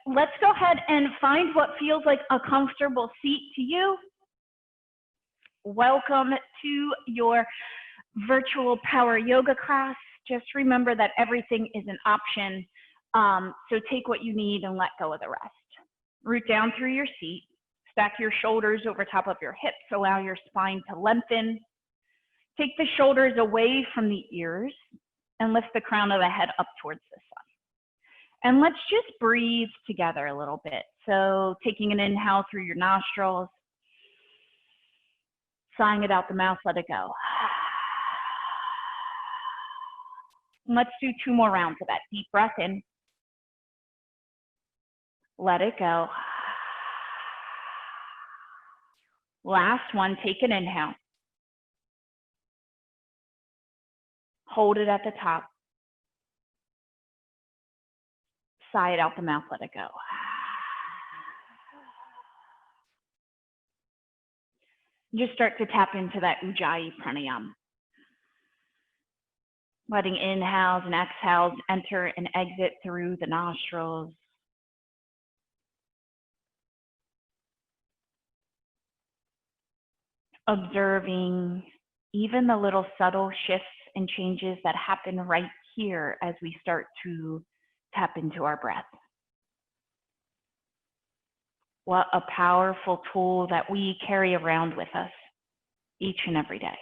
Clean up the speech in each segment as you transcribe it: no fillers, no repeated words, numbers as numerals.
let's go ahead and find what feels like a comfortable seat to you. Welcome to your virtual power yoga class. Just remember that everything is an option. So take what you need and let go of the rest. Root down through your seat. Stack your shoulders over top of your hips. Allow your spine to lengthen. Take the shoulders away from the ears and lift the crown of the head up towards the sun. And let's just breathe together a little bit. So taking an inhale through your nostrils, sighing it out the mouth, let it go. Let's do 2 more rounds of that. Deep breath in. Let it go. Last one, take an inhale. Hold it at the top. Sigh it out the mouth, let it go. Just start to tap into that Ujjayi Pranayama. Letting inhales and exhales enter and exit through the nostrils. Observing even the little subtle shifts and changes that happen right here as we start to tap into our breath. What a powerful tool that we carry around with us each and every day.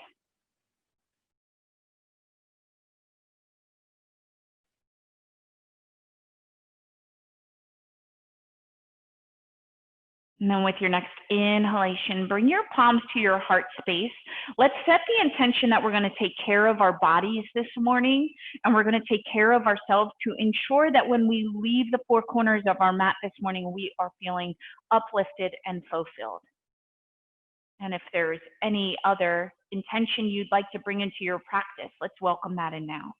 And then with your next inhalation, bring your palms to your heart space. Let's set the intention that we're going to take care of our bodies this morning, and we're going to take care of ourselves to ensure that when we leave the 4 corners of our mat this morning, we are feeling uplifted and fulfilled. And if there's any other intention you'd like to bring into your practice, let's welcome that in now.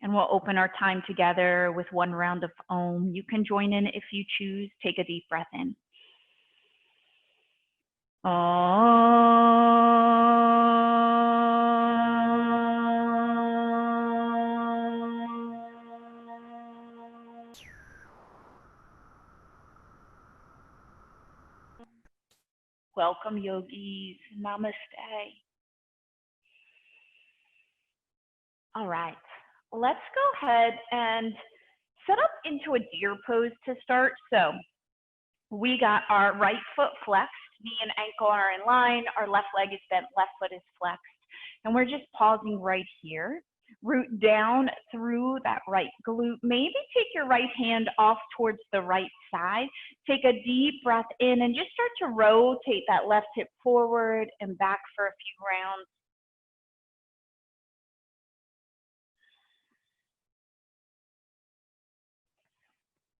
And we'll open our time together with 1 round of Om. You can join in if you choose. Take a deep breath in. Welcome, yogis. Namaste. All right. Let's go ahead and set up into a deer pose to start. So we got our right foot flexed, knee and ankle are in line, our left leg is bent, left foot is flexed, and we're just pausing right here. Root down through that right glute. Maybe take your right hand off towards the right side. Take a deep breath in and just start to rotate that left hip forward and back for a few rounds.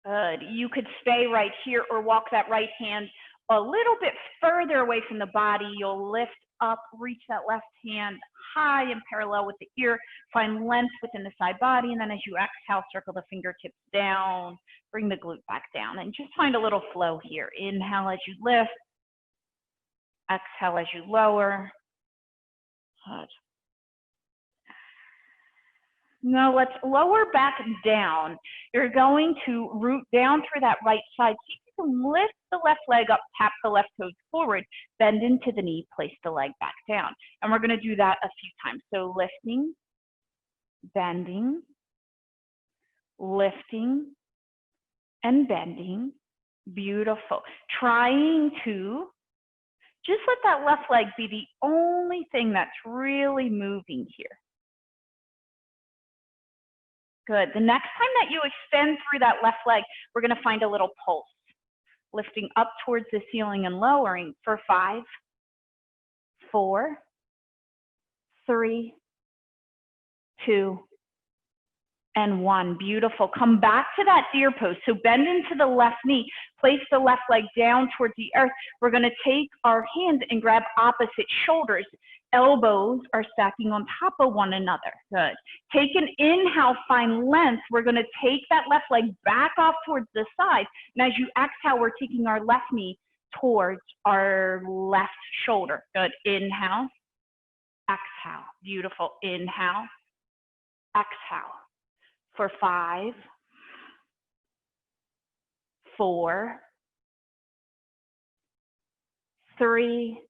Good. You could stay right here or walk that right hand a little bit further away from the body. You'll lift up, reach that left hand high and parallel with the ear. Find length within the side body. And then as you exhale, circle the fingertips down. Bring the glute back down. And just find a little flow here. Inhale as you lift. Exhale as you lower. Good. Now let's lower back down. You're going to root down through that right side. See if you can lift the left leg up, tap the left toes forward, bend into the knee, place the leg back down. And we're going to do that a few times. So lifting, bending, lifting, and bending. Beautiful. Trying to just let that left leg be the only thing that's really moving here. Good. The next time that you extend through that left leg, we're going to find a little pulse. Lifting up towards the ceiling and lowering for 5, 4, 3, 2, and 1. Beautiful. Come back to that deer pose. So bend into the left knee. Place the left leg down towards the earth. We're going to take our hands and grab opposite shoulders. Elbows are stacking on top of one another. Good. Take an inhale, find length. We're going to take that left leg back off towards the side. And as you exhale, we're taking our left knee towards our left shoulder. Good. Inhale, exhale. Beautiful. Inhale, exhale. for 5, 4, 3,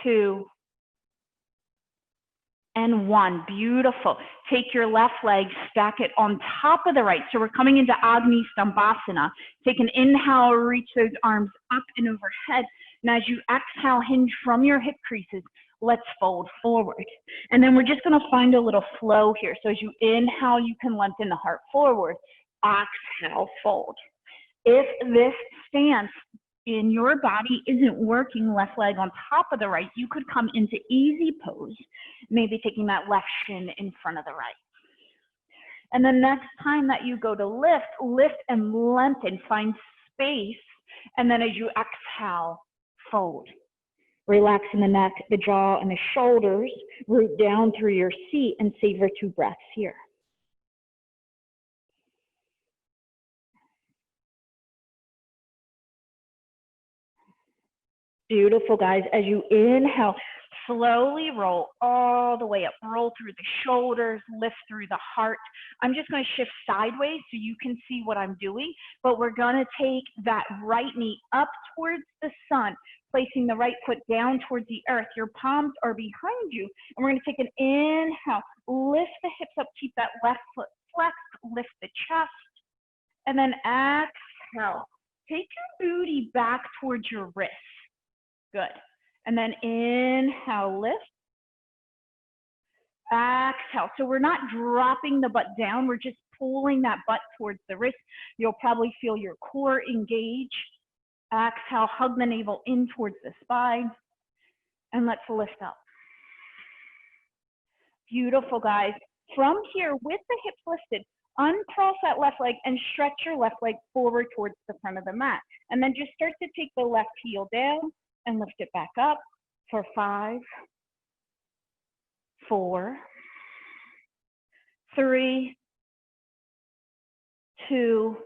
2, and 1. Beautiful. Take your left leg, stack it on top of the right. So we're coming into Agni Stambhasana. Take an inhale, reach those arms up and overhead. And as you exhale, hinge from your hip creases. Let's fold forward. And then we're just going to find a little flow here. So as you inhale, you can lengthen the heart forward. Exhale, fold. If this stance in your body isn't working, left leg on top of the right, you could come into easy pose, maybe taking that left shin in front of the right. And the next time that you go to lift, lift and lengthen, find space, and then as you exhale, fold. Relaxing the neck, the jaw, and the shoulders, root down through your seat, and savor 2 breaths here. Beautiful, guys. As you inhale, slowly roll all the way up. Roll through the shoulders, lift through the heart. I'm just going to shift sideways so you can see what I'm doing, but we're going to take that right knee up towards the sun, placing the right foot down towards the earth. Your palms are behind you, and we're going to take an inhale. Lift the hips up, keep that left foot flexed, lift the chest, and then exhale. Take your booty back towards your wrist. Good. And then inhale, lift. Exhale. So we're not dropping the butt down. We're just pulling that butt towards the wrist. You'll probably feel your core engage. Exhale, hug the navel in towards the spine. And let's lift up. Beautiful, guys. From here, with the hips lifted, uncross that left leg and stretch your left leg forward towards the front of the mat. And then just start to take the left heel down and lift it back up for 5, 4, 3, 2,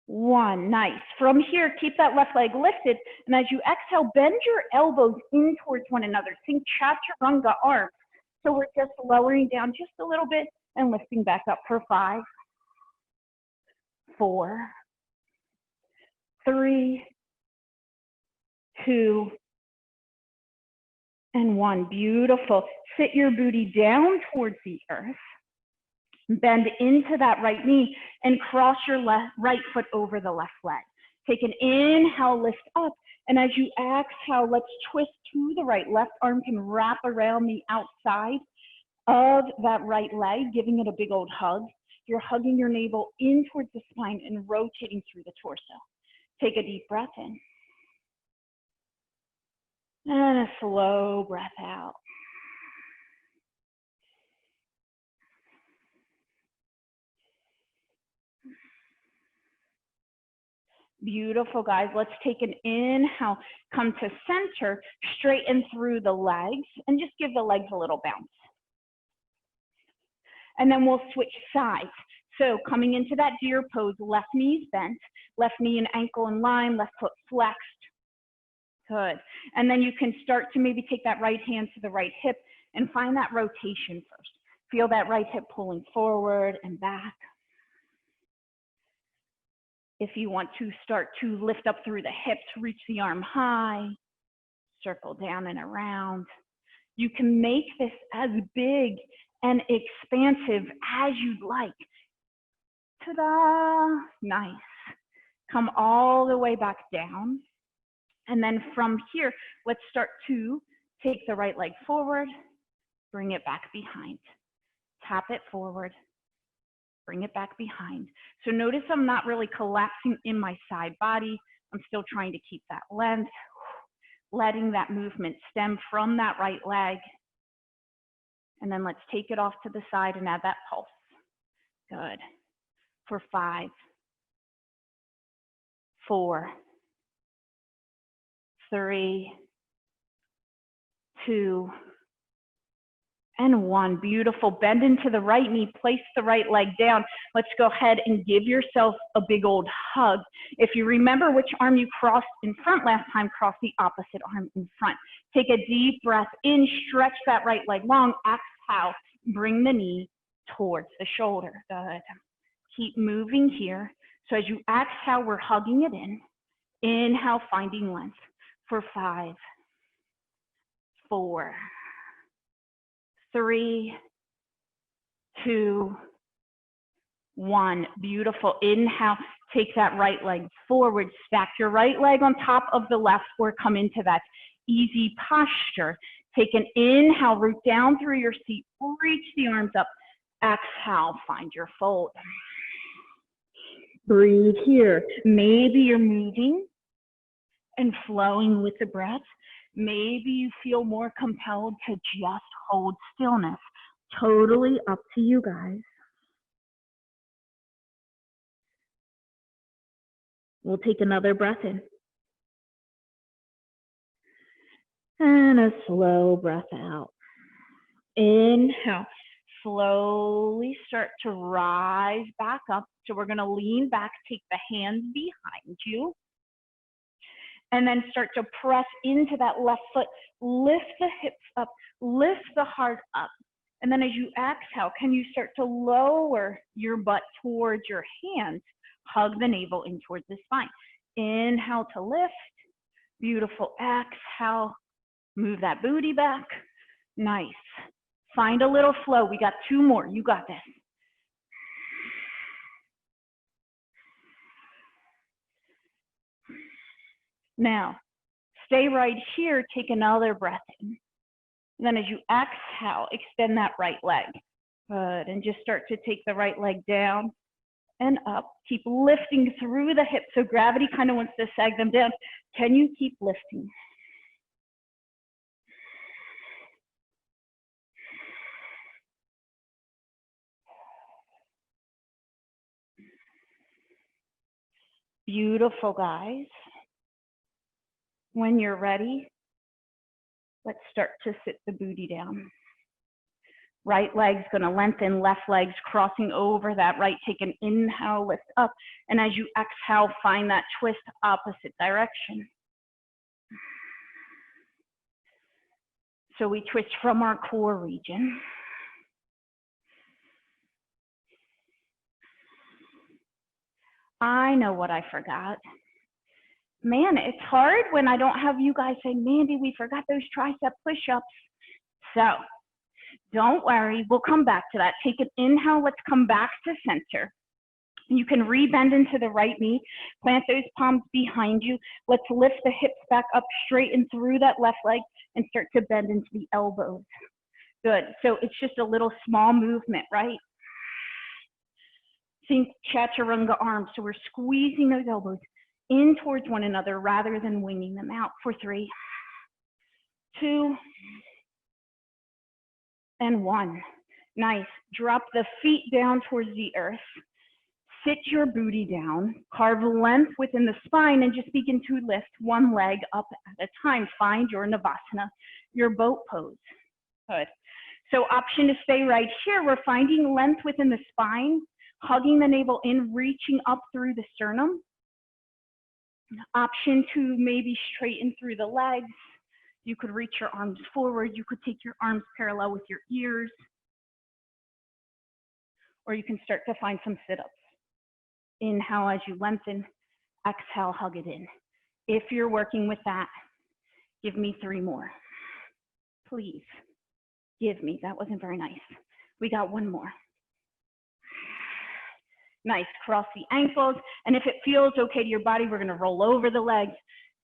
1. Nice. From here, keep that left leg lifted. And as you exhale, bend your elbows in towards one another. Think chaturanga arms. So we're just lowering down just a little bit and lifting back up for 5, 4, 3, 2, and 1. Beautiful. Sit your booty down towards the earth. Bend into that right knee and cross your right foot over the left leg. Take an inhale, lift up. And as you exhale, let's twist to the right. Left arm can wrap around the outside of that right leg, giving it a big old hug. You're hugging your navel in towards the spine and rotating through the torso. Take a deep breath in. And a slow breath out. Beautiful, guys. Let's take an inhale, come to center, straighten through the legs, and just give the legs a little bounce. And then we'll switch sides. So coming into that deer pose, left knee is bent, left knee and ankle in line, left foot flexed. Good. And then you can start to maybe take that right hand to the right hip and find that rotation first. Feel that right hip pulling forward and back. If you want to start to lift up through the hips, reach the arm high, circle down and around. You can make this as big and expansive as you'd like. Ta-da! Nice. Come all the way back down. And then from here, let's start to take the right leg forward, bring it back behind. Tap it forward, bring it back behind. So notice I'm not really collapsing in my side body. I'm still trying to keep that length, letting that movement stem from that right leg. And then let's take it off to the side and add that pulse. Good. For 5, 4, 3, 2, and 1. Beautiful. Bend into the right knee, place the right leg down. Let's go ahead and give yourself a big old hug. If you remember which arm you crossed in front last time, cross the opposite arm in front. Take a deep breath in, stretch that right leg long, exhale, bring the knee towards the shoulder. Good. Keep moving here. So as you exhale, we're hugging it in. Inhale, finding length for 5, 4, 3, 2, 1. Beautiful. Inhale, take that right leg forward, stack your right leg on top of the left, or come into that easy posture. Take an inhale, root down through your seat, reach the arms up. Exhale, find your fold. Breathe here. Maybe you're moving and flowing with the breath. Maybe you feel more compelled to just hold stillness. Totally up to you guys. We'll take another breath in. And a slow breath out. Inhale. Slowly start to rise back up. So we're going to lean back, take the hands behind you, and then start to press into that left foot. Lift the hips up, lift the heart up. And then as you exhale, can you start to lower your butt towards your hands? Hug the navel in towards the spine. Inhale to lift. Beautiful. Exhale. Move that booty back. Nice. Find a little flow. We got 2 more. You got this. Now, stay right here. Take another breath in. And then as you exhale, extend that right leg. Good. And just start to take the right leg down and up. Keep lifting through the hips. So gravity kind of wants to sag them down. Can you keep lifting? Beautiful, guys. When you're ready, let's start to sit the booty down. Right leg's going to lengthen, left leg's crossing over that right. Take an inhale, lift up. And as you exhale, find that twist opposite direction. So we twist from our core region. I know what I forgot. Man, it's hard when I don't have you guys say, Mandy, we forgot those tricep push-ups. So don't worry, we'll come back to that. Take an inhale, let's come back to center. You can rebend into the right knee, plant those palms behind you. Let's lift the hips back up, straighten through that left leg, and start to bend into the elbows. Good, so it's just a little small movement, right? Think chaturanga arms, so we're squeezing those elbows in towards one another rather than winging them out for 3, 2, and 1. Nice. Drop the feet down towards the earth. Sit your booty down. Carve length within the spine and just begin to lift one leg up at a time. Find your Navasana, your boat pose. Good. So option to stay right here. We're finding length within the spine, hugging the navel in, reaching up through the sternum. Option to maybe straighten through the legs. You could reach your arms forward. You could take your arms parallel with your ears. Or you can start to find some sit-ups. Inhale as you lengthen. Exhale, hug it in. If you're working with that, give me 3 more. Please, give me. That wasn't very nice. We got 1 more. Nice, cross the ankles. And if it feels okay to your body, we're gonna roll over the legs,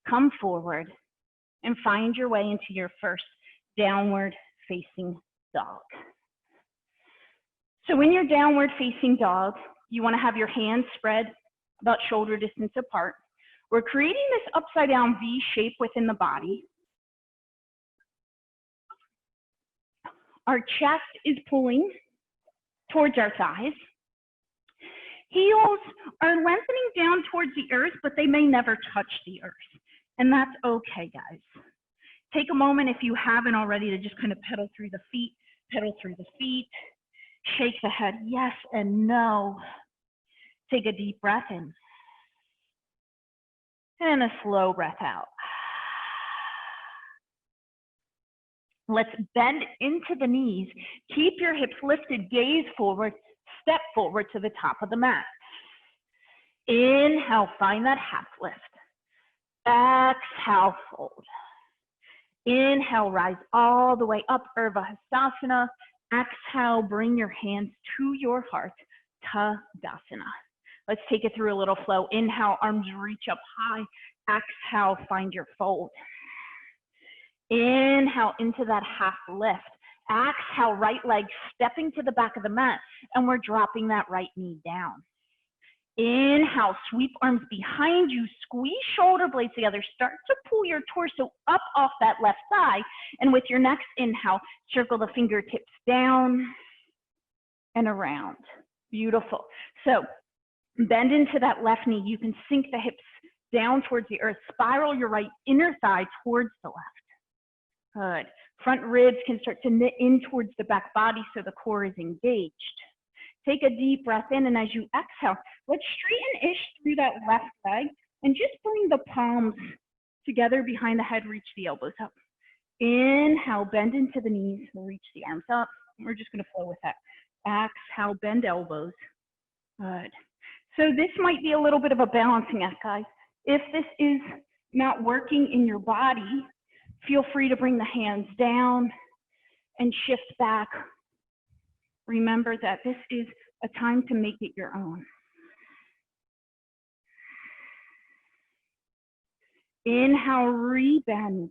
come forward, and find your way into your first downward facing dog. So when you're downward facing dog, you wanna have your hands spread about shoulder distance apart. We're creating this upside down V shape within the body. Our chest is pulling towards our thighs. Heels are lengthening down towards the earth, but they may never touch the earth. And that's okay, guys. Take a moment if you haven't already to just kind of pedal through the feet, shake the head, yes and no. Take a deep breath in. And a slow breath out. Let's bend into the knees. Keep your hips lifted, gaze forward, step forward to the top of the mat. Inhale, find that half lift. Exhale, fold. Inhale, rise all the way up, Urdhva Hastasana. Exhale, bring your hands to your heart, Tadasana. Let's take it through a little flow. Inhale, arms reach up high. Exhale, find your fold. Inhale into that half lift. Exhale, right leg stepping to the back of the mat, and we're dropping that right knee down. Inhale, sweep arms behind you, squeeze shoulder blades together. Start to pull your torso up off that left thigh, and with your next inhale, circle the fingertips down and around. Beautiful. So bend into that left knee. You can sink the hips down towards the earth. Spiral your right inner thigh towards the left. Good. Front ribs can start to knit in towards the back body so the core is engaged. Take a deep breath in, and as you exhale, let's straighten-ish through that left leg and just bring the palms together behind the head, reach the elbows up. Inhale, bend into the knees, reach the arms up. We're just going to flow with that. Exhale, bend elbows. Good. So this might be a little bit of a balancing act, guys. If this is not working in your body, feel free to bring the hands down and shift back. Remember that this is a time to make it your own. Inhale, rebend.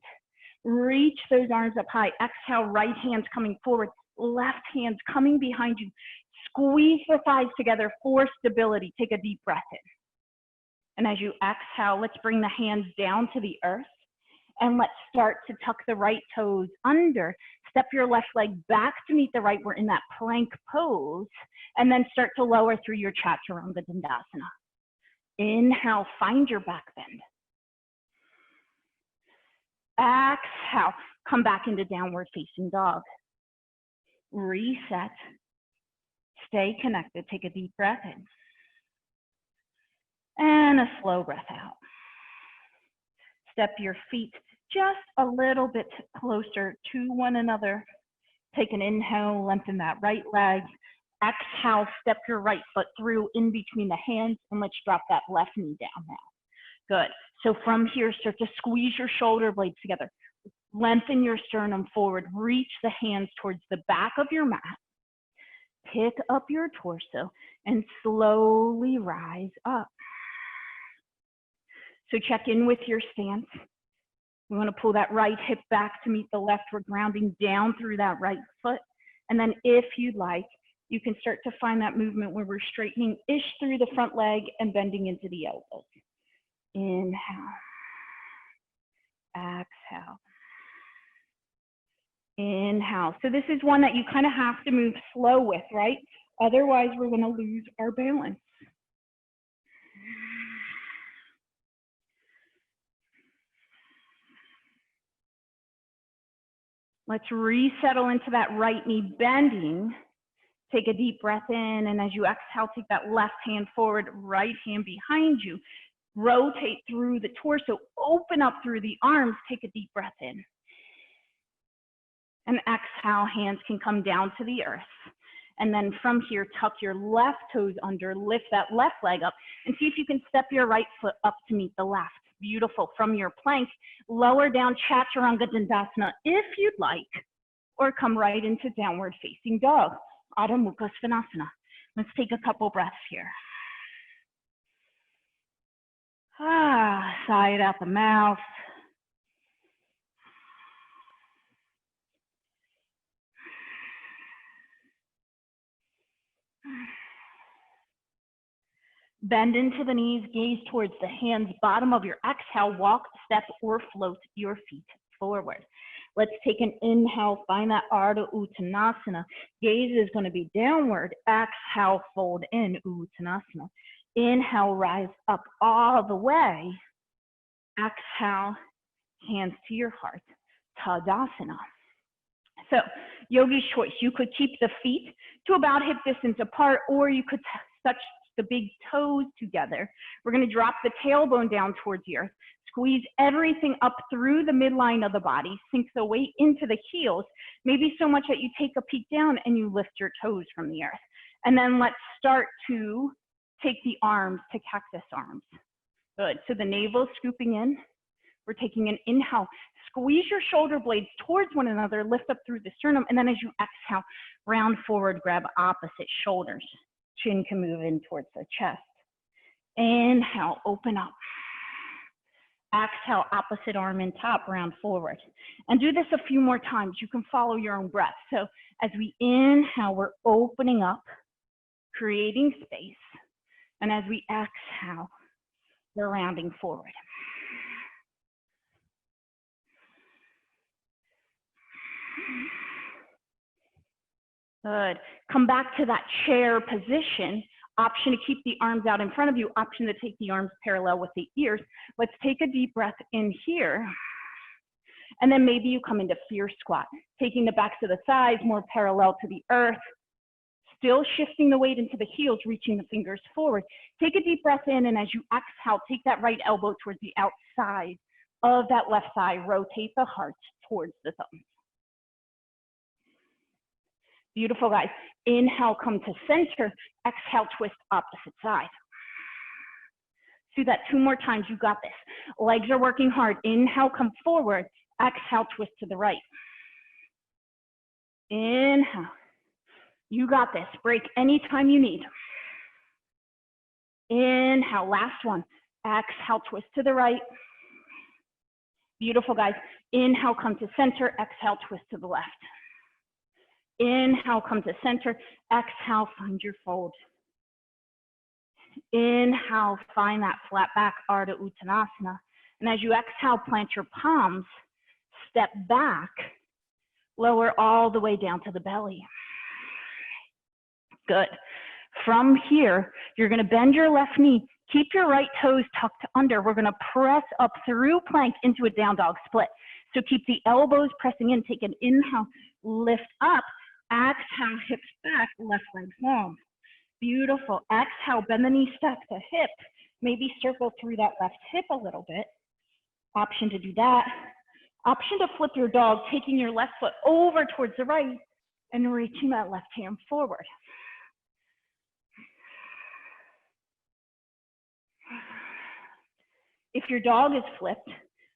Reach those arms up high. Exhale, right hands coming forward. Left hands coming behind you. Squeeze the thighs together for stability. Take a deep breath in. And as you exhale, let's bring the hands down to the earth. And let's start to tuck the right toes under. Step your left leg back to meet the right. We're in that plank pose. And then start to lower through your Chaturanga Dandasana. Inhale, find your back bend. Exhale, come back into downward facing dog. Reset. Stay connected. Take a deep breath in. And a slow breath out. Step your feet just a little bit closer to one another. Take an inhale, lengthen that right leg. Exhale, step your right foot through in between the hands, and let's drop that left knee down now. Good. So from here, start to squeeze your shoulder blades together. Lengthen your sternum forward. Reach the hands towards the back of your mat. Pick up your torso and slowly rise up. So check in with your stance. We want to pull that right hip back to meet the left. We're grounding down through that right foot. And then if you'd like, you can start to find that movement where we're straightening-ish through the front leg and bending into the elbows. Inhale. Exhale. Inhale. So this is one that you kind of have to move slow with, right? Otherwise, we're going to lose our balance. Let's resettle into that right knee bending. Take a deep breath in, and as you exhale, take that left hand forward, right hand behind you. Rotate through the torso, open up through the arms. Take a deep breath in. And exhale, hands can come down to the earth. And then from here, tuck your left toes under, lift that left leg up, and see if you can step your right foot up to meet the left. Beautiful. From your plank, lower down Chaturanga Dandasana if you'd like, or come right into downward facing dog, Adho Mukha Svanasana. Let's take a couple breaths here. Sigh it out the mouth. Bend into the knees, gaze towards the hands, bottom of your exhale, walk, step, or float your feet forward. Let's take an inhale, find that Ardha Uttanasana. Gaze is going to be downward. Exhale, fold in, Uttanasana. Inhale, rise up all the way. Exhale, hands to your heart, Tadasana. So, yogi's choice. You could keep the feet to about hip distance apart, or you could the big toes together. We're going to drop the tailbone down towards the earth. Squeeze everything up through the midline of the body. Sink the weight into the heels, maybe so much that you take a peek down and you lift your toes from the earth. And then let's start to take the arms to cactus arms. Good. So the navel scooping in. We're taking an inhale. Squeeze your shoulder blades towards one another, lift up through the sternum, and then as you exhale, round forward, grab opposite shoulders. Chin can move in towards the chest. Inhale, open up. Exhale, opposite arm in top, round forward. And do this a few more times. You can follow your own breath. So as we inhale, we're opening up, creating space. And as we exhale, we're rounding forward. Good. Come back to that chair position. Option to keep the arms out in front of you. Option to take the arms parallel with the ears. Let's take a deep breath in here. And then maybe you come into fear squat, taking the backs of the thighs more parallel to the earth. Still shifting the weight into the heels, reaching the fingers forward. Take a deep breath in, and as you exhale, take that right elbow towards the outside of that left thigh. Rotate the heart towards the thumb. Beautiful, guys. Inhale, come to center. Exhale, twist opposite side. Do that 2 more times. You got this. Legs are working hard. Inhale, come forward. Exhale, twist to the right. Inhale. You got this. Break anytime you need. Inhale, last one. Exhale, twist to the right. Beautiful, guys. Inhale, come to center. Exhale, twist to the left. Inhale, come to center. Exhale, find your fold. Inhale, find that flat back, Ardha Uttanasana. And as you exhale, plant your palms, step back, lower all the way down to the belly. Good. From here, you're going to bend your left knee. Keep your right toes tucked under. We're going to press up through plank into a down dog split. So keep the elbows pressing in. Take an inhale, lift up. Exhale, hips back, left leg long. Beautiful. Exhale, bend the knee, stack the hip. Maybe circle through that left hip a little bit. Option to do that. Option to flip your dog, taking your left foot over towards the right and reaching that left hand forward. If your dog is flipped,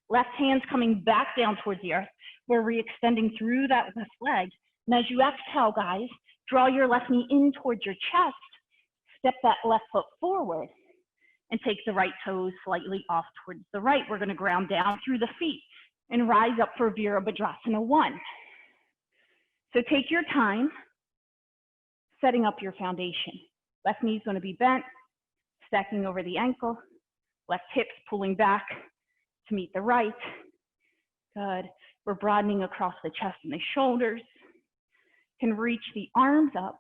left hand's coming back down towards the earth. We're re-extending through that left leg. And as you exhale, guys, draw your left knee in towards your chest. Step that left foot forward and take the right toes slightly off towards the right. We're going to ground down through the feet and rise up for Virabhadrasana 1. So take your time setting up your foundation. Left knee is going to be bent, stacking over the ankle. Left hips pulling back to meet the right. Good. We're broadening across the chest and the shoulders. Can reach the arms up.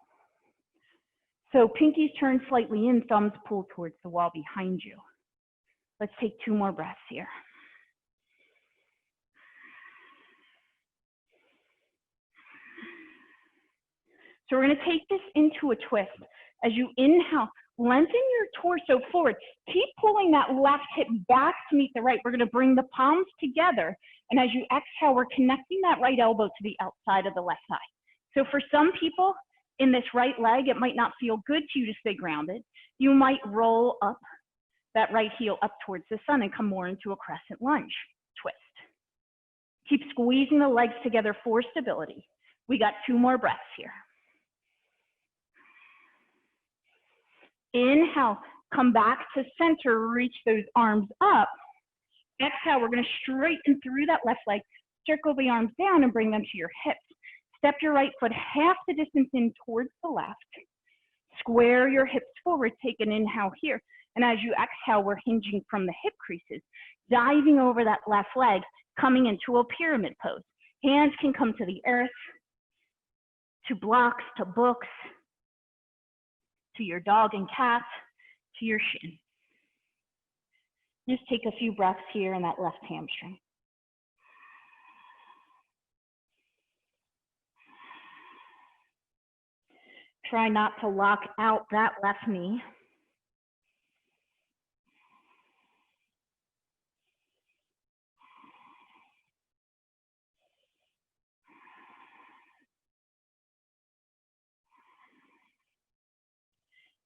So pinkies turn slightly in, thumbs pull towards the wall behind you. Let's take 2 more breaths here. So we're going to take this into a twist. As you inhale, lengthen your torso forward. Keep pulling that left hip back to meet the right. We're going to bring the palms together. And as you exhale, we're connecting that right elbow to the outside of the left thigh. So for some people in this right leg, it might not feel good to you to stay grounded. You might roll up that right heel up towards the sun and come more into a crescent lunge twist. Keep squeezing the legs together for stability. We got 2 more breaths here. Inhale, come back to center, reach those arms up. Exhale, we're going to straighten through that left leg, circle the arms down and bring them to your hips. Step your right foot half the distance in towards the left. Square your hips forward, take an inhale here. And as you exhale, we're hinging from the hip creases, diving over that left leg, coming into a pyramid pose. Hands can come to the earth, to blocks, to books, to your dog and cat, to your shin. Just take a few breaths here in that left hamstring. Try not to lock out that left knee.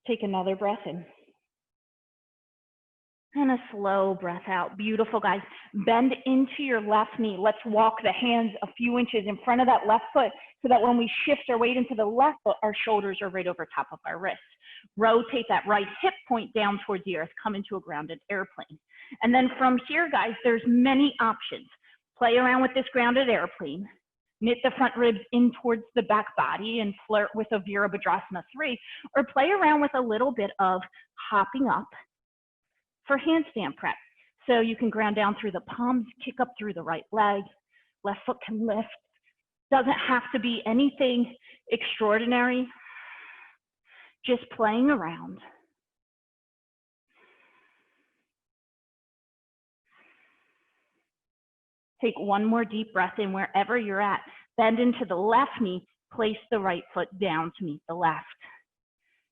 Take another breath in. And a slow breath out. Beautiful, guys. Bend into your left knee. Let's walk the hands a few inches in front of that left foot so that when we shift our weight into the left foot, our shoulders are right over top of our wrists. Rotate that right hip point down towards the earth. Come into a grounded airplane. And then from here, guys, there's many options. Play around with this grounded airplane. Knit the front ribs in towards the back body and flirt with a Virabhadrasana 3, or play around with a little bit of hopping up for handstand prep. So you can ground down through the palms, kick up through the right leg, left foot can lift. Doesn't have to be anything extraordinary, just playing around. Take one more deep breath in wherever you're at. Bend into the left knee, place the right foot down to meet the left.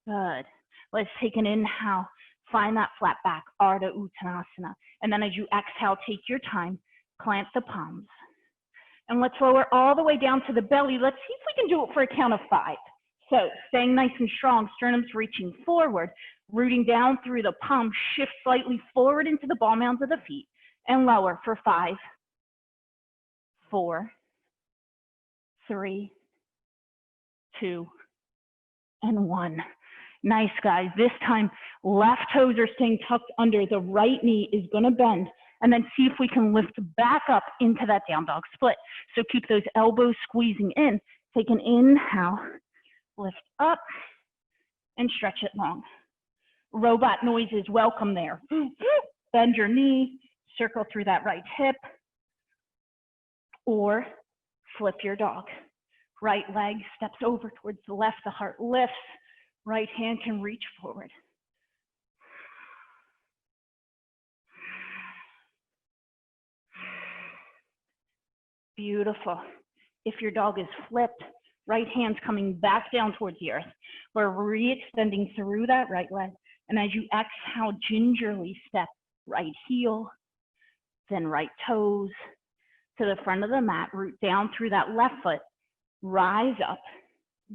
Good. Let's take an inhale. Find that flat back, Ardha Uttanasana. And then as you exhale, take your time, plant the palms. And let's lower all the way down to the belly. Let's see if we can do it for a count of 5. So staying nice and strong, sternum's reaching forward, rooting down through the palms, shift slightly forward into the ball mounds of the feet, and lower for 5, 4, 3, 2, and 1. Nice, guys. This time, left toes are staying tucked under. The right knee is going to bend. And then see if we can lift back up into that down dog split. So keep those elbows squeezing in. Take an inhale, lift up, and stretch it long. Robot noise is welcome there. Bend your knee, circle through that right hip, or flip your dog. Right leg steps over towards the left, the heart lifts. Right hand can reach forward. Beautiful. If your dog is flipped, right hand's coming back down towards the earth. We're re-extending through that right leg. And as you exhale, gingerly step right heel, then right toes to the front of the mat, root down through that left foot, rise up,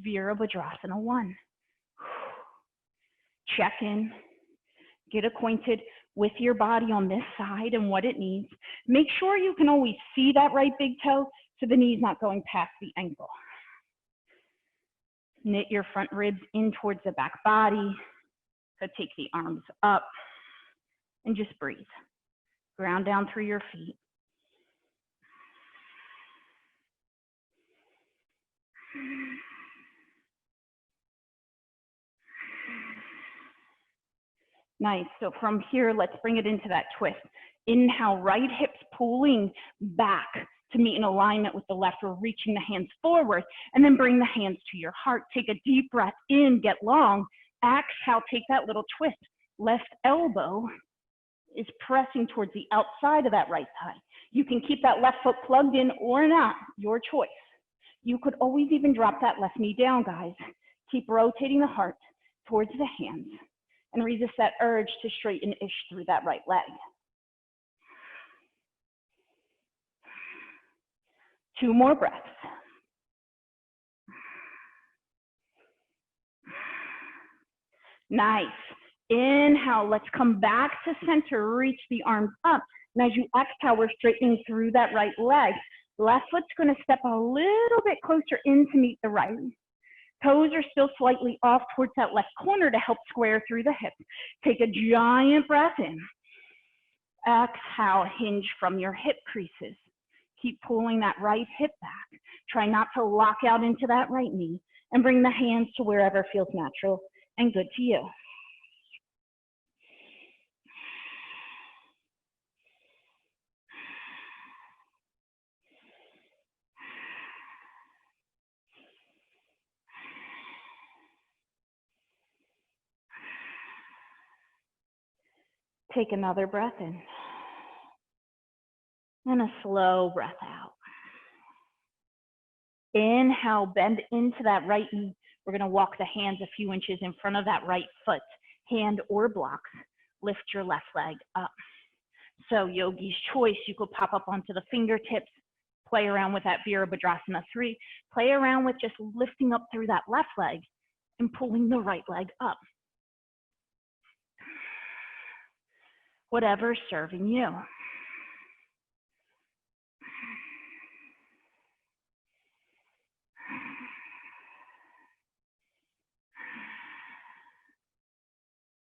Virabhadrasana 1. Check in, get acquainted with your body on this side and what it needs. Make sure you can always see that right big toe so the knee's not going past the ankle. Knit your front ribs in towards the back body. So take the arms up and just breathe. Ground down through your feet. Nice. So from here, let's bring it into that twist. Inhale, right hips pulling back to meet in alignment with the left. We're reaching the hands forward, and then bring the hands to your heart. Take a deep breath in, get long. Exhale, take that little twist. Left elbow is pressing towards the outside of that right thigh. You can keep that left foot plugged in or not, your choice. You could always even drop that left knee down, guys. Keep rotating the heart towards the hands and resist that urge to straighten-ish through that right leg. 2 more breaths. Nice. Inhale, let's come back to center, reach the arms up. And as you exhale, we're straightening through that right leg. Left foot's gonna step a little bit closer in to meet the right. Toes are still slightly off towards that left corner to help square through the hips. Take a giant breath in. Exhale, hinge from your hip creases. Keep pulling that right hip back. Try not to lock out into that right knee and bring the hands to wherever feels natural and good to you. Take another breath in. And a slow breath out. Inhale, bend into that right knee. We're going to walk the hands a few inches in front of that right foot, hand or blocks. Lift your left leg up. So yogi's choice, you could pop up onto the fingertips, play around with that Virabhadrasana 3, play around with just lifting up through that left leg and pulling the right leg up. whatever's serving you.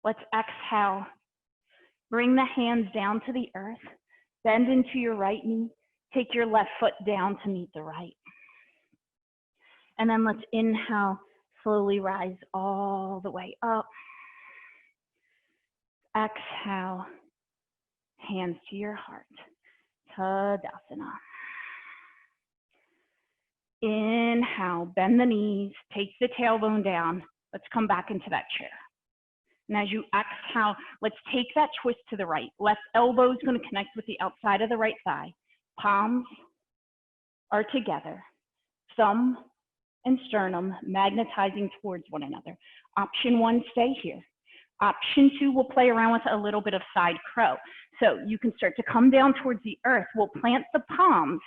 Let's exhale. Bring the hands down to the earth. Bend into your right knee. Take your left foot down to meet the right. And then let's inhale, slowly rise all the way up. Exhale, hands to your heart. Tadasana. Inhale, bend the knees, take the tailbone down. Let's come back into that chair. And as you exhale, let's take that twist to the right. Left elbow is going to connect with the outside of the right thigh. Palms are together. Thumb and sternum magnetizing towards one another. Option 1, stay here. Option 2, we'll play around with a little bit of side crow. So you can start to come down towards the earth. We'll plant the palms,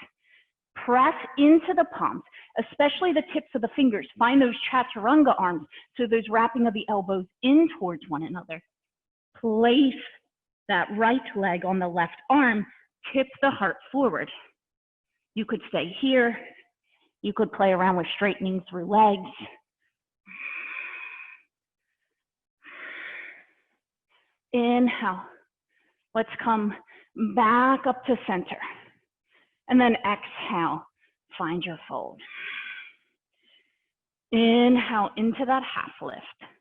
press into the palms, especially the tips of the fingers. Find those chaturanga arms, so those wrapping of the elbows in towards one another. Place that right leg on the left arm, tip the heart forward. You could stay here. You could play around with straightening through legs. Inhale. Let's come back up to center. And then exhale, find your fold. Inhale into that half lift.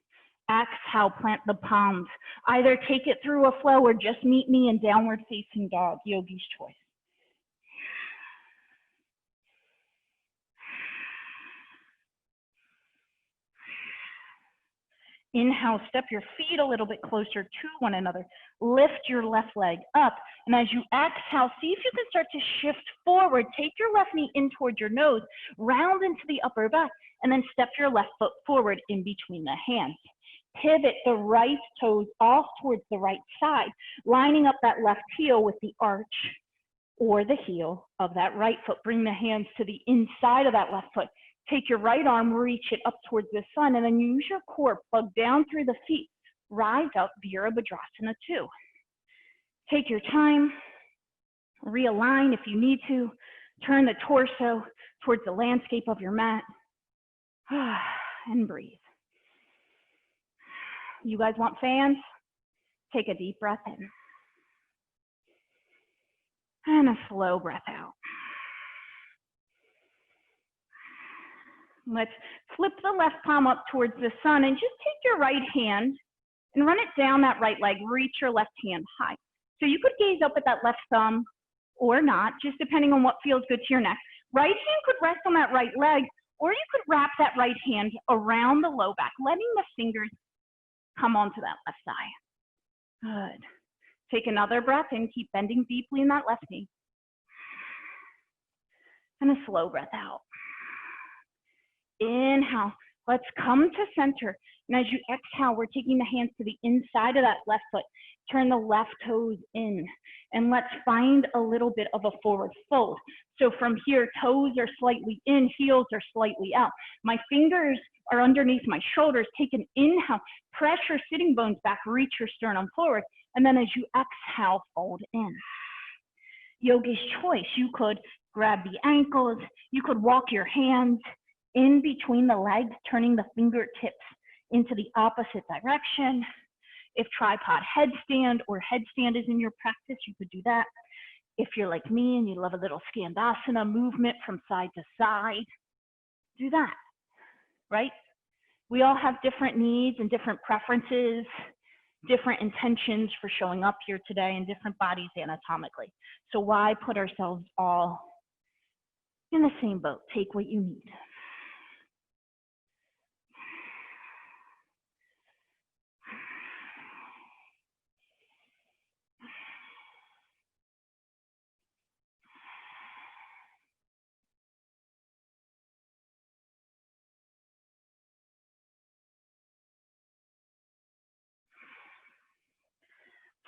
Exhale, plant the palms. Either take it through a flow or just meet me in downward facing dog, yogi's choice. Inhale, step your feet a little bit closer to one another. Lift your left leg up. And as you exhale, see if you can start to shift forward. Take your left knee in towards your nose, round into the upper back, and then step your left foot forward in between the hands. Pivot the right toes off towards the right side, lining up that left heel with the arch or the heel of that right foot. Bring the hands to the inside of that left foot. Take your right arm, reach it up towards the sun, and then use your core, plug down through the feet. Rise up, Virabhadrasana 2. Take your time, realign if you need to. Turn the torso towards the landscape of your mat. And breathe. You guys want fans? Take a deep breath in. And a slow breath out. Let's flip the left palm up towards the sun and just take your right hand and run it down that right leg. Reach your left hand high. So you could gaze up at that left thumb or not, just depending on what feels good to your neck. Right hand could rest on that right leg, or you could wrap that right hand around the low back, letting the fingers come onto that left thigh. Good. Take another breath in. Keep bending deeply in that left knee. And a slow breath out. Inhale. Let's come to center. And as you exhale, we're taking the hands to the inside of that left foot. Turn the left toes in. And let's find a little bit of a forward fold. So from here, toes are slightly in, heels are slightly out. My fingers are underneath my shoulders. Take an inhale. Press your sitting bones back. Reach your sternum forward. And then as you exhale, fold in. Yogi's choice. You could grab the ankles. You could walk your hands in between the legs, turning the fingertips into the opposite direction. If tripod headstand or headstand is in your practice, you could do that. If you're like me and you love a little Skandasana movement from side to side, do that, right? We all have different needs and different preferences, different intentions for showing up here today and different bodies anatomically. So why put ourselves all in the same boat? Take what you need.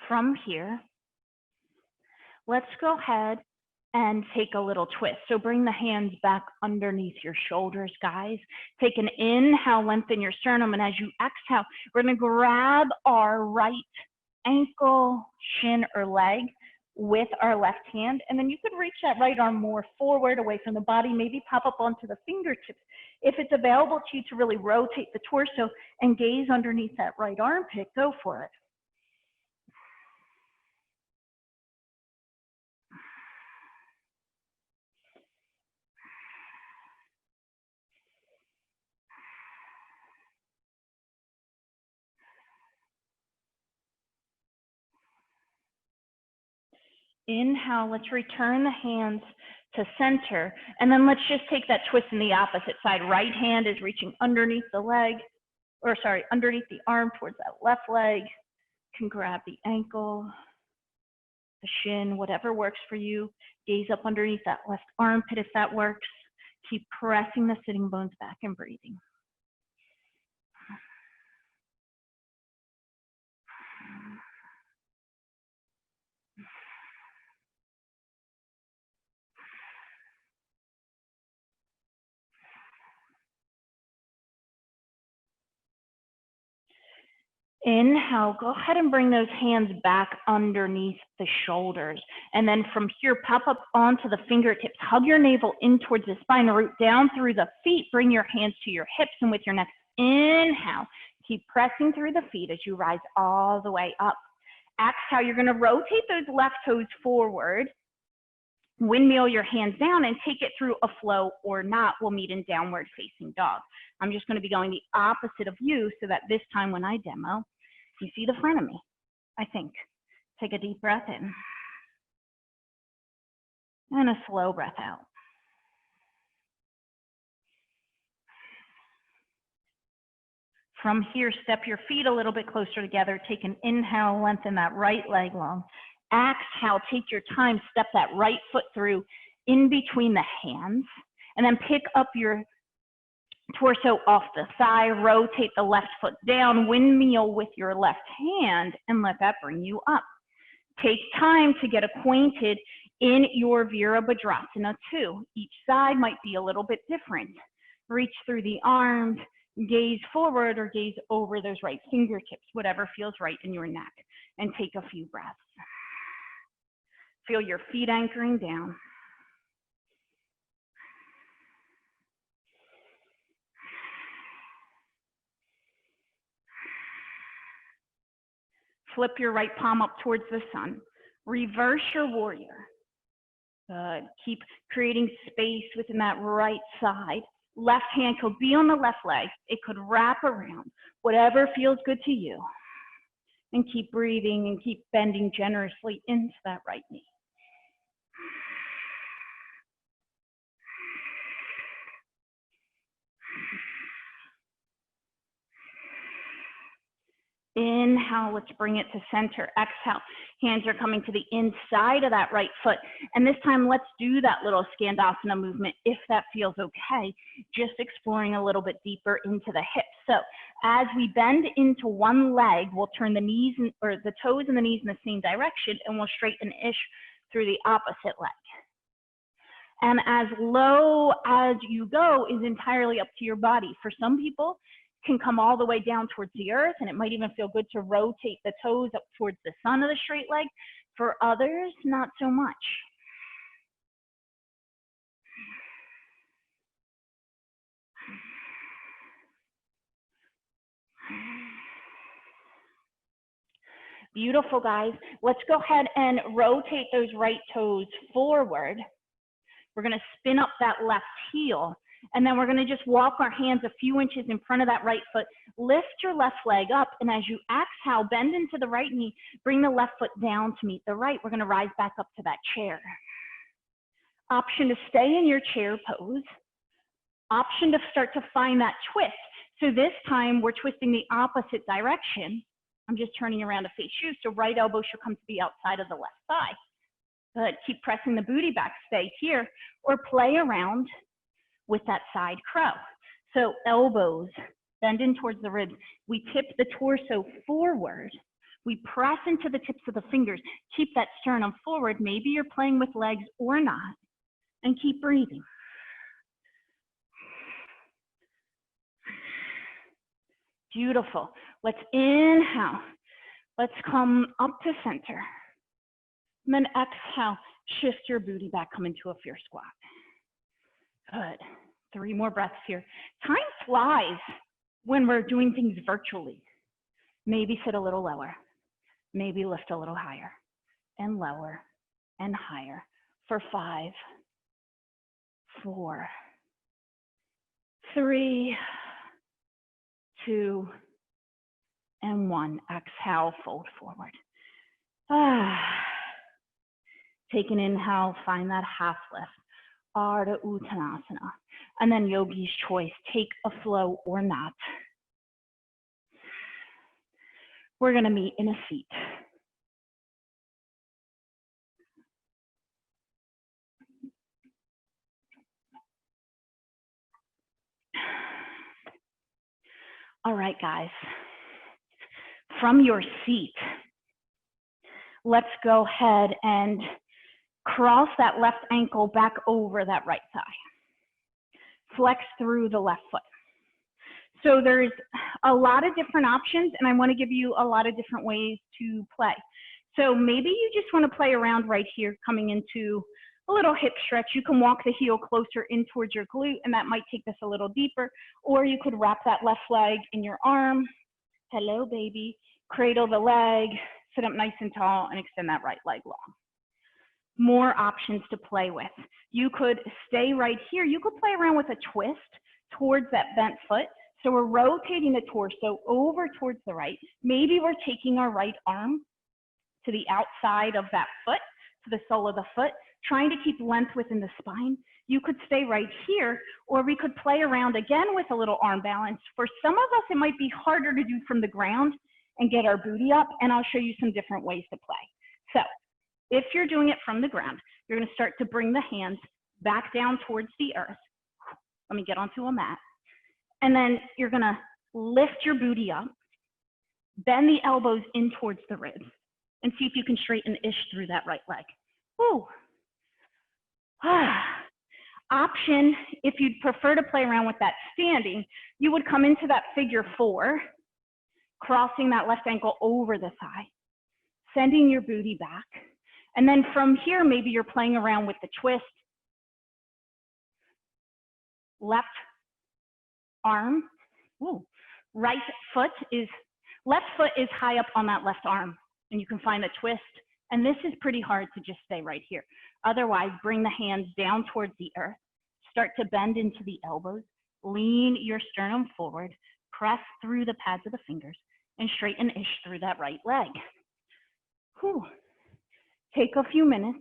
From here, let's go ahead and take a little twist. So bring the hands back underneath your shoulders, guys. Take an inhale, lengthen your sternum, and as you exhale, we're gonna grab our right ankle, shin, or leg with our left hand. And then you could reach that right arm more forward away from the body, maybe pop up onto the fingertips. If it's available to you to really rotate the torso and gaze underneath that right armpit, go for it. Inhale, let's return the hands to center. And then let's just take that twist in the opposite side. Right hand is reaching underneath the leg, or sorry, underneath the arm towards that left leg. You can grab the ankle, the shin, whatever works for you. Gaze up underneath that left armpit if that works. Keep pressing the sitting bones back and breathing. Inhale, go ahead and bring those hands back underneath the shoulders. And then from here, pop up onto the fingertips. Hug your navel in towards the spine, root down through the feet. Bring your hands to your hips. And with your next inhale, keep pressing through the feet as you rise all the way up. Exhale, you're going to rotate those left toes forward. Windmill your hands down and take it through a flow or not. We'll meet in downward facing dog. I'm just going to be going the opposite of you so that this time when I demo, you see the front of me, I think. Take a deep breath in. And a slow breath out. From here, step your feet a little bit closer together. Take an inhale, lengthen that right leg long. Exhale, take your time, step that right foot through in between the hands, and then pick up your torso off the thigh, rotate the left foot down, windmill with your left hand, and let that bring you up. Take time to get acquainted in your Virabhadrasana 2. Each side might be a little bit different. Reach through the arms, gaze forward or gaze over those right fingertips, whatever feels right in your neck, and take a few breaths. Feel your feet anchoring down. Flip your right palm up towards the sun. Reverse your warrior. Good. Keep creating space within that right side. Left hand could be on the left leg. It could wrap around. Whatever feels good to you. And keep breathing and keep bending generously into that right knee. Inhale, let's bring it to center. Exhale, hands are coming to the inside of that right foot. And this time, let's do that little Skandasana movement if that feels okay. Just exploring a little bit deeper into the hips. So as we bend into one leg, we'll turn the knees or the toes and the knees in the same direction, and we'll straighten ish through the opposite leg. And as low as you go is entirely up to your body. For some people, can come all the way down towards the earth, and it might even feel good to rotate the toes up towards the sun of the straight leg. For others, not so much. Beautiful, guys. Let's go ahead and rotate those right toes forward. We're going to spin up that left heel. And then we're going to just walk our hands a few inches in front of that right foot. Lift your left leg up. And as you exhale, bend into the right knee. Bring the left foot down to meet the right. We're going to rise back up to that chair. Option to stay in your chair pose. Option to start to find that twist. So this time we're twisting the opposite direction. I'm just turning around to face you. So right elbow should come to the outside of the left thigh. Good. Keep pressing the booty back. Stay here. Or play around with that side crow. So elbows, bend in towards the ribs. We tip the torso forward. We press into the tips of the fingers. Keep that sternum forward. Maybe you're playing with legs or not. And keep breathing. Beautiful. Let's inhale. Let's come up to center. And then exhale, shift your booty back, come into a fierce squat. Good. 3 more breaths here. Time flies when we're doing things virtually. Maybe sit a little lower. Maybe lift a little higher and lower and higher for 5, 4, 3, 2, and 1. Exhale, fold forward. Take an inhale, find that half lift. Ardha Uttanasana. And then yogi's choice, take a flow or not. We're gonna meet in a seat. All right, guys. From your seat, let's go ahead and cross that left ankle back over that right thigh. Flex through the left foot. So there's a lot of different options, and I want to give you a lot of different ways to play. So maybe you just want to play around right here, coming into a little hip stretch. You can walk the heel closer in towards your glute, and that might take this a little deeper. Or you could wrap that left leg in your arm. Hello, baby. Cradle the leg, sit up nice and tall, and extend that right leg long. More options to play with. You could stay right here. You could play around with a twist towards that bent foot. So we're rotating the torso over towards the right. Maybe we're taking our right arm to the outside of that foot, to the sole of the foot, trying to keep length within the spine. You could stay right here, or we could play around again with a little arm balance. For some of us, it might be harder to do from the ground and get our booty up, and I'll show you some different ways to play. So if you're doing it from the ground, you're gonna start to bring the hands back down towards the earth. Let me get onto a mat. And then you're gonna lift your booty up, bend the elbows in towards the ribs, and see if you can straighten ish through that right leg. Woo. Option, if you'd prefer to play around with that standing, you would come into that figure 4, crossing that left ankle over the thigh, sending your booty back. And then from here, maybe you're playing around with the twist. Left arm, left foot is high up on that left arm, and you can find a twist. And this is pretty hard to just stay right here. Otherwise, bring the hands down towards the earth, start to bend into the elbows, lean your sternum forward, press through the pads of the fingers, and straighten ish through that right leg. Whew. Take a few minutes,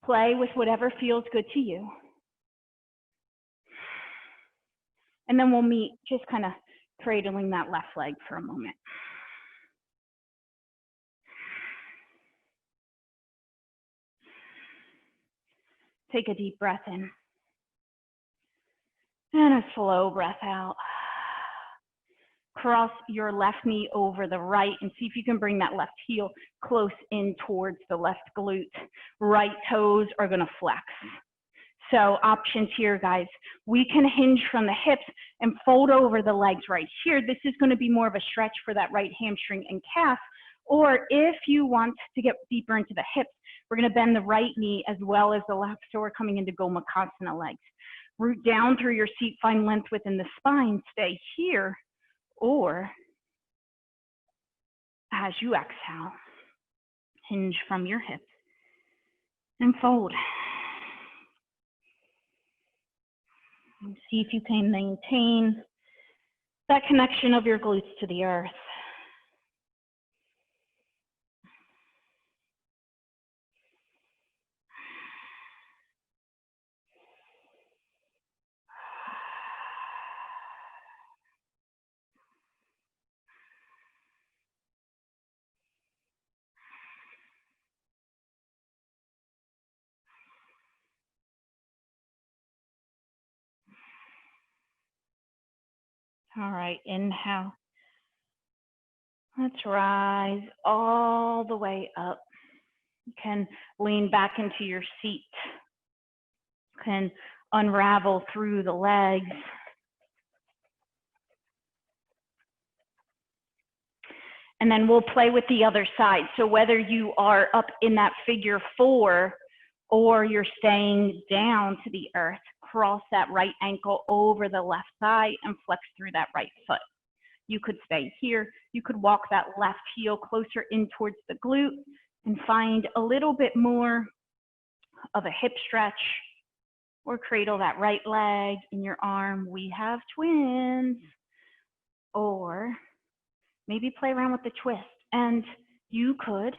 play with whatever feels good to you. And then we'll meet just kind of cradling that left leg for a moment. Take a deep breath in. And a slow breath out. Cross your left knee over the right and see if you can bring that left heel close in towards the left glute. Right toes are gonna flex. So options here, guys. We can hinge from the hips and fold over the legs right here. This is gonna be more of a stretch for that right hamstring and calf. Or if you want to get deeper into the hips, we're gonna bend the right knee as well as the left. So we're coming into Gomukhasana legs. Root down through your seat, find length within the spine, stay here. Or as you exhale, hinge from your hips and fold. And see if you can maintain that connection of your glutes to the earth. All right, inhale. Let's rise all the way up. You can lean back into your seat. You can unravel through the legs. And then we'll play with the other side. So whether you are up in that figure 4 or you're staying down to the earth, cross that right ankle over the left thigh and flex through that right foot. You could stay here. You could walk that left heel closer in towards the glute and find a little bit more of a hip stretch, or cradle that right leg in your arm. We have twins. Or maybe play around with the twist. And you could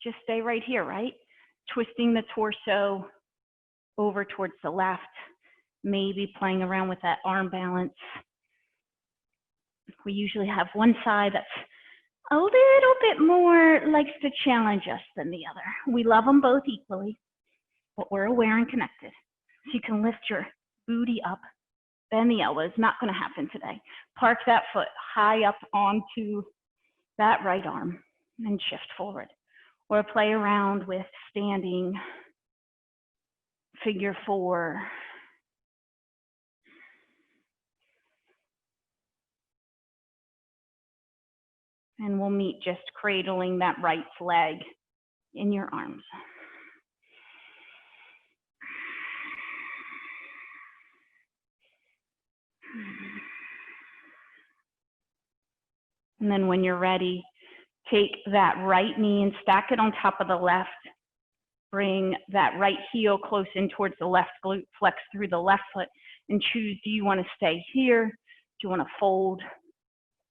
just stay right here, right? Twisting the torso over towards the left, maybe playing around with that arm balance. We usually have one side that's a little bit more likes to challenge us than the other. We love them both equally, but we're aware and connected. So you can lift your booty up, bend the elbows, not going to happen today. Park that foot high up onto that right arm and shift forward. Or play around with standing figure 4. And we'll meet just cradling that right leg in your arms. And then when you're ready, take that right knee and stack it on top of the left. Bring that right heel close in towards the left glute, flex through the left foot, and choose, do you want to stay here? Do you want to fold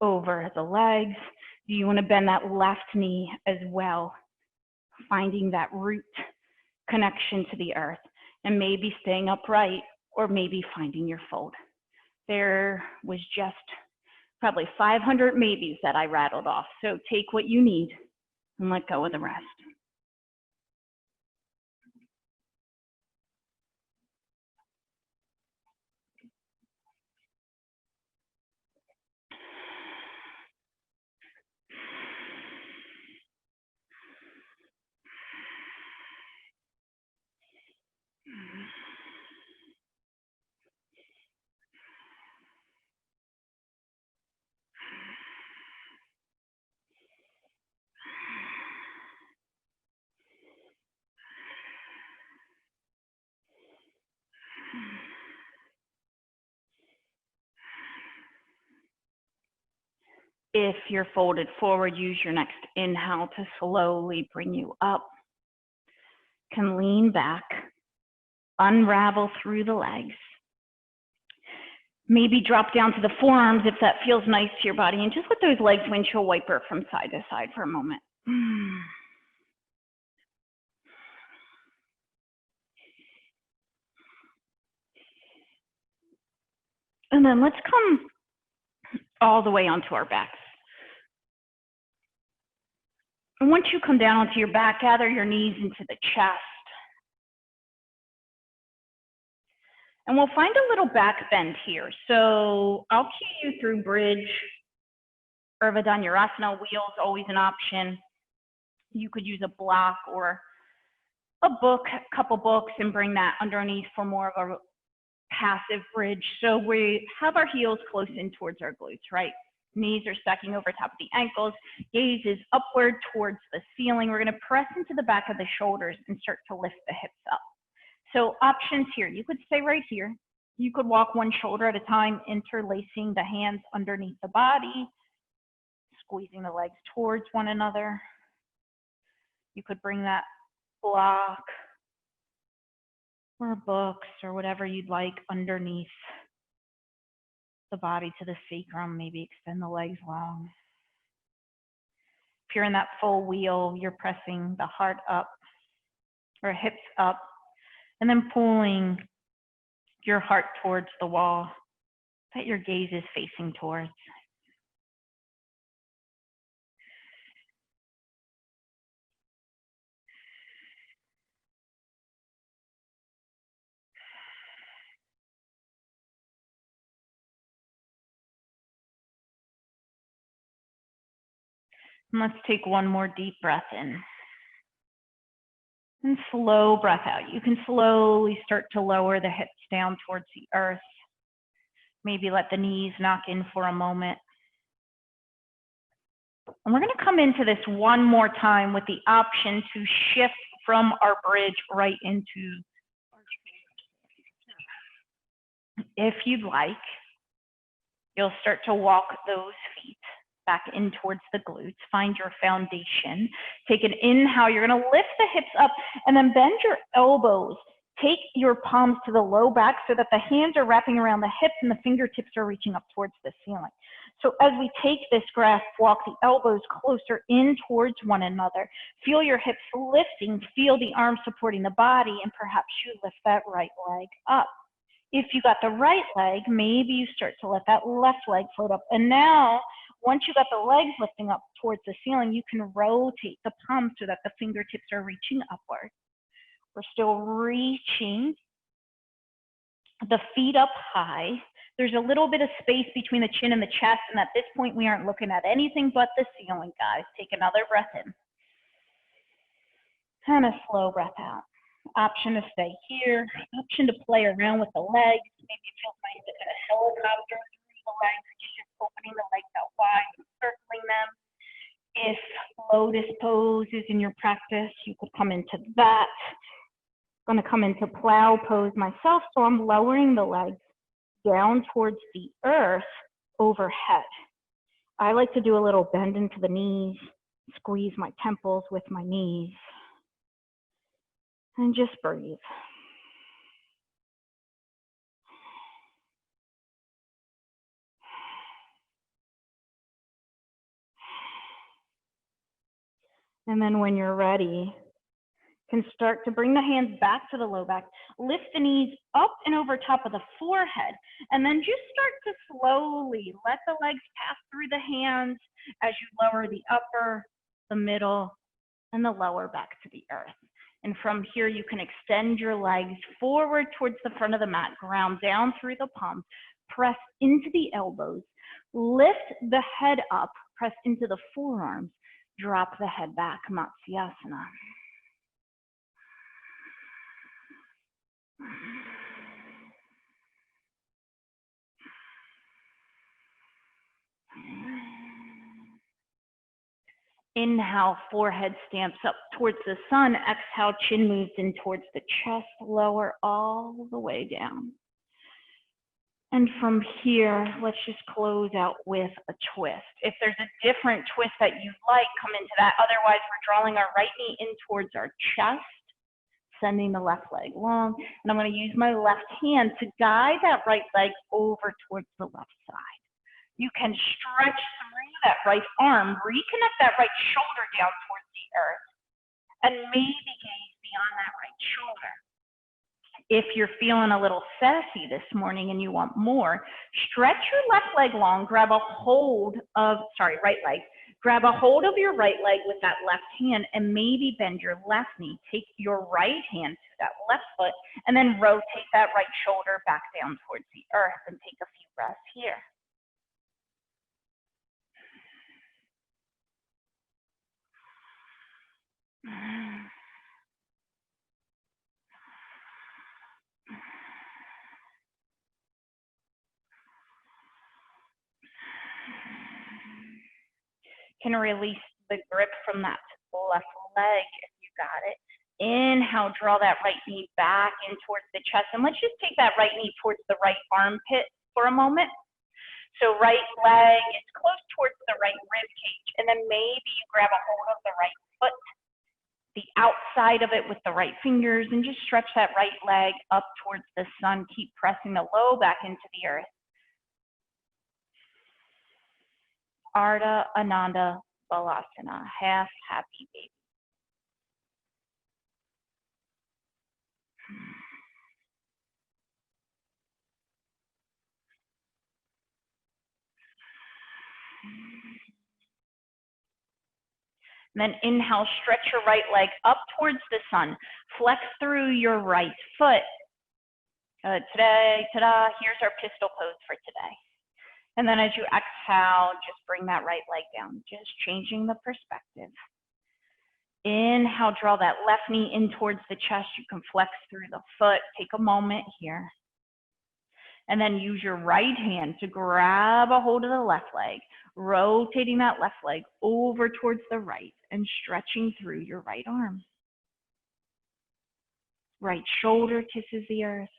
over the legs? Do you want to bend that left knee as well? Finding that root connection to the earth, and maybe staying upright, or maybe finding your fold. There was just probably 500 maybes that I rattled off. So take what you need and let go of the rest. If you're folded forward, use your next inhale to slowly bring you up. Can lean back, unravel through the legs. Maybe drop down to the forearms if that feels nice to your body, and just let those legs windshield wiper from side to side for a moment. And then let's come all the way onto our backs. And once you come down onto your back, gather your knees into the chest. And we'll find a little back bend here. So I'll cue you through bridge. Urdhva Dhanurasana, wheel's always an option. You could use a block or a book, a couple books, and bring that underneath for more of a passive bridge. So we have our heels close in towards our glutes, right? Knees are stacking over top of the ankles. Gaze is upward towards the ceiling. We're going to press into the back of the shoulders and start to lift the hips up. So options here. You could stay right here. You could walk one shoulder at a time, interlacing the hands underneath the body, squeezing the legs towards one another. You could bring that block or books or whatever you'd like underneath the body to the sacrum. Maybe extend the legs long. If you're in that full wheel, you're pressing the heart up or hips up, and then pulling your heart towards the wall that your gaze is facing towards. And let's take one more deep breath in. And slow breath out. You can slowly start to lower the hips down towards the earth. Maybe let the knees knock in for a moment. And we're going to come into this one more time with the option to shift from our bridge right into, if you'd like, you'll start to walk those feet back in towards the glutes. Find your foundation. Take an inhale. You're going to lift the hips up and then bend your elbows. Take your palms to the low back so that the hands are wrapping around the hips and the fingertips are reaching up towards the ceiling. So as we take this grasp, walk the elbows closer in towards one another. Feel your hips lifting. Feel the arms supporting the body, and perhaps you lift that right leg up. If you got the right leg, maybe you start to let that left leg float up. And now, once you got the legs lifting up towards the ceiling, you can rotate the palms so that the fingertips are reaching upward. We're still reaching the feet up high. There's a little bit of space between the chin and the chest, and at this point, we aren't looking at anything but the ceiling, guys. Take another breath in. And a slow breath out. Option to stay here, option to play around with the legs. Maybe it feels nice to kind of helicopter through the legs, just opening the legs out wide and circling them. If lotus pose is in your practice, you could come into that. I'm going to come into plow pose myself, so I'm lowering the legs down towards the earth overhead. I like to do a little bend into the knees, squeeze my temples with my knees. And just breathe. And then when you're ready, you can start to bring the hands back to the low back. Lift the knees up and over top of the forehead. And then just start to slowly let the legs pass through the hands as you lower the upper, the middle, and the lower back to the earth. And from here, you can extend your legs forward towards the front of the mat, ground down through the palms, press into the elbows, lift the head up, press into the forearms, drop the head back, Matsyasana. Inhale, forehead stamps up towards the sun. Exhale, chin moves in towards the chest, lower all the way down. And from here, let's just close out with a twist. If there's a different twist that you'd like, come into that. Otherwise, we're drawing our right knee in towards our chest, sending the left leg long. And I'm going to use my left hand to guide that right leg over towards the left side. You can stretch through that right arm, reconnect that right shoulder down towards the earth, and maybe gaze beyond that right shoulder. If you're feeling a little sassy this morning and you want more, stretch your left leg long, grab a hold of, right leg. Grab a hold of your right leg with that left hand and maybe bend your left knee. Take your right hand to that left foot and then rotate that right shoulder back down towards the earth and take a few breaths here. Can release the grip from that left leg if you got it. Inhale, draw that right knee back in towards the chest. And let's just take that right knee towards the right armpit for a moment. So right leg is close towards the right rib cage. And then maybe you grab a hold of the right foot, the outside of it with the right fingers, and just stretch that right leg up towards the sun. Keep pressing the low back into the earth. Ardha Ananda Balasana, half happy baby. And then inhale, stretch your right leg up towards the sun. Flex through your right foot. Today, ta-da, here's our pistol pose for today. And then as you exhale, just bring that right leg down, just changing the perspective. Inhale, draw that left knee in towards the chest. You can flex through the foot. Take a moment here. And then use your right hand to grab a hold of the left leg, rotating that left leg over towards the right and stretching through your right arm. Right shoulder kisses the earth.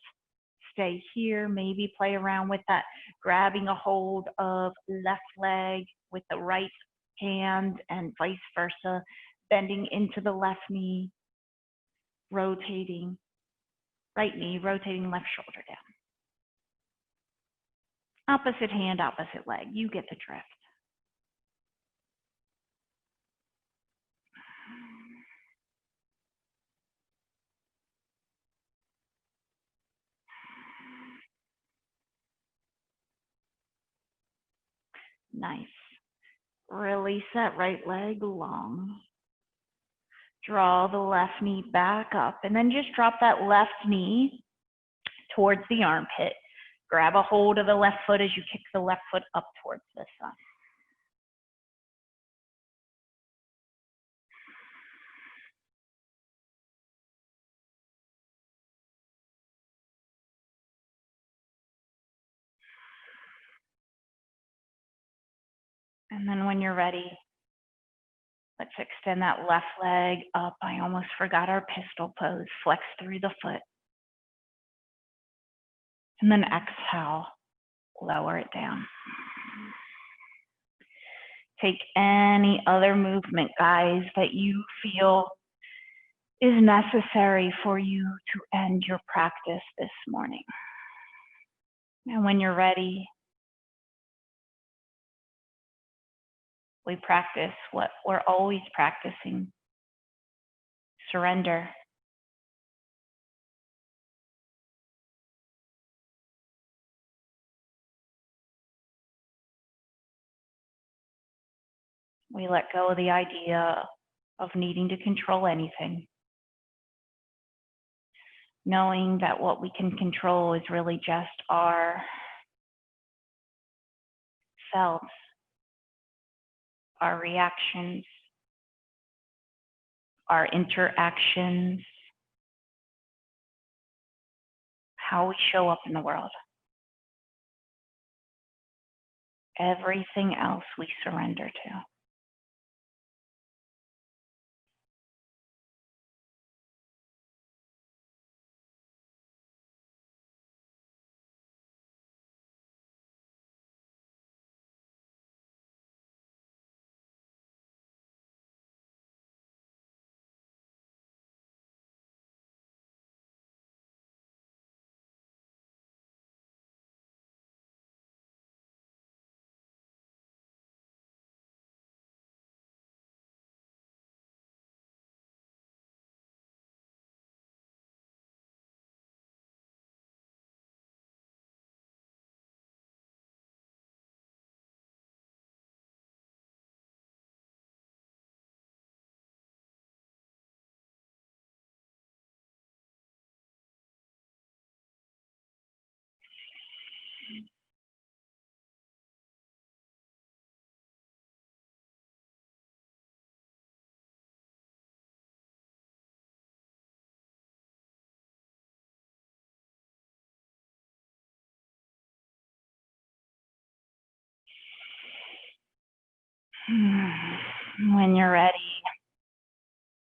Stay here, maybe play around with that, grabbing a hold of left leg with the right hand and vice versa, bending into the left knee, rotating, right knee, rotating left shoulder down. Opposite hand, opposite leg, you get the drift. Nice. Release that right leg long. Draw the left knee back up and then just drop that left knee towards the armpit. Grab a hold of the left foot as you kick the left foot up towards the sun. And then when you're ready, let's extend that left leg up. I almost forgot our pistol pose. Flex through the foot. And then exhale, lower it down. Take any other movement, guys, that you feel is necessary for you to end your practice this morning. And when you're ready, we practice what we're always practicing: surrender. We let go of the idea of needing to control anything, knowing that what we can control is really just our selves, our reactions, our interactions, how we show up in the world. Everything else we surrender to. When you're ready,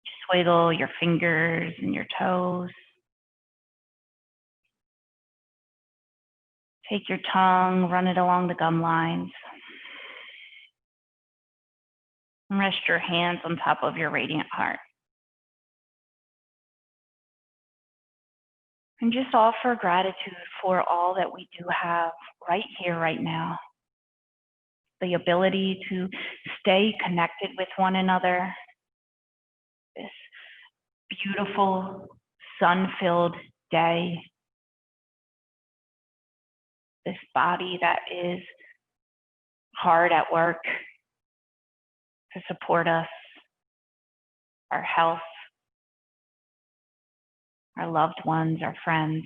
just wiggle your fingers and your toes. Take your tongue, run it along the gum lines. And rest your hands on top of your radiant heart. And just offer gratitude for all that we do have right here, right now. The ability to stay connected with one another. This beautiful, sun-filled day. This body that is hard at work to support us, our health, our loved ones, our friends.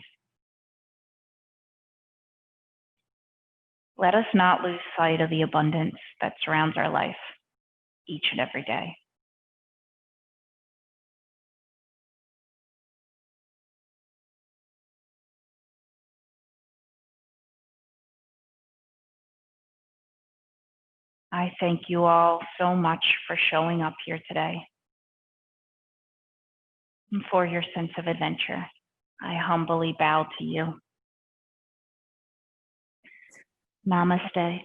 Let us not lose sight of the abundance that surrounds our life each and every day. I thank you all so much for showing up here today and for your sense of adventure. I humbly bow to you. Namaste.